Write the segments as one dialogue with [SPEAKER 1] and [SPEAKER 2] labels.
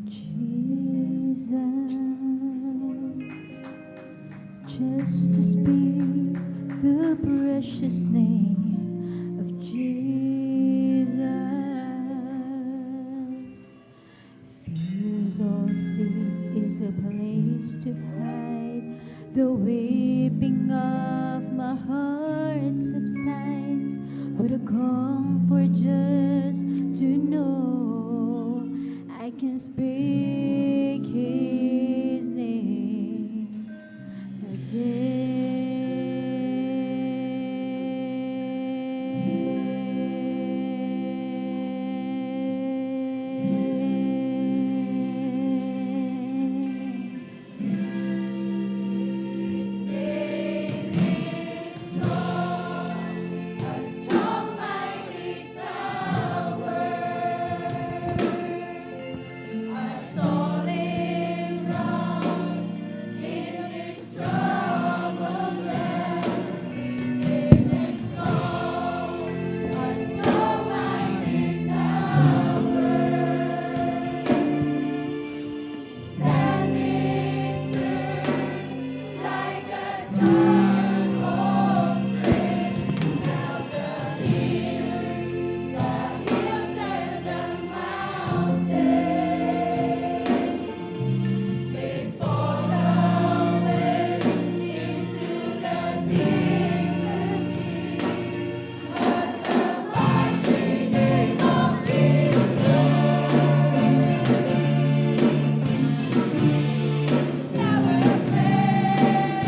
[SPEAKER 1] Jesus, just to speak the precious name of Jesus. Fears all see is a place to hide. The weeping of my heart subsides. What a comfort just to know I can speak His name again. His name is strong, a strong mighty tower, a solid rock in this troubled land. His name is strong, a strong mighty tower, standing firm like a stronghold frame. Now the hills and the mountains may fall away into the deepest sea, but the mighty name of Jesus is tower of strength,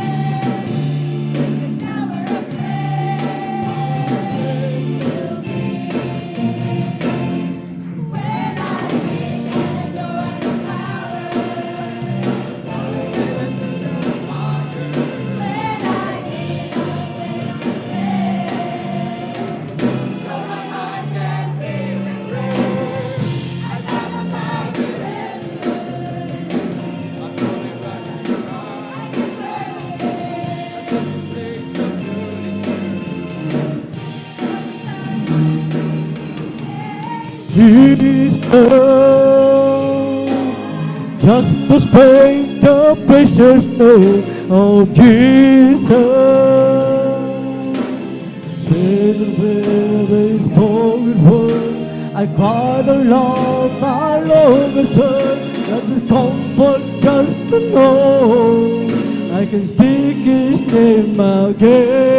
[SPEAKER 1] tower of strength to me. When I think I know the power, when I need a place to rest, so my heart can be refreshed. I got a mighty refuge. I can
[SPEAKER 2] He is love, just to speak the precious name of Jesus. Where is spoken word, I cried aloud, my longest heard, that the comfort just to know I can speak His name again.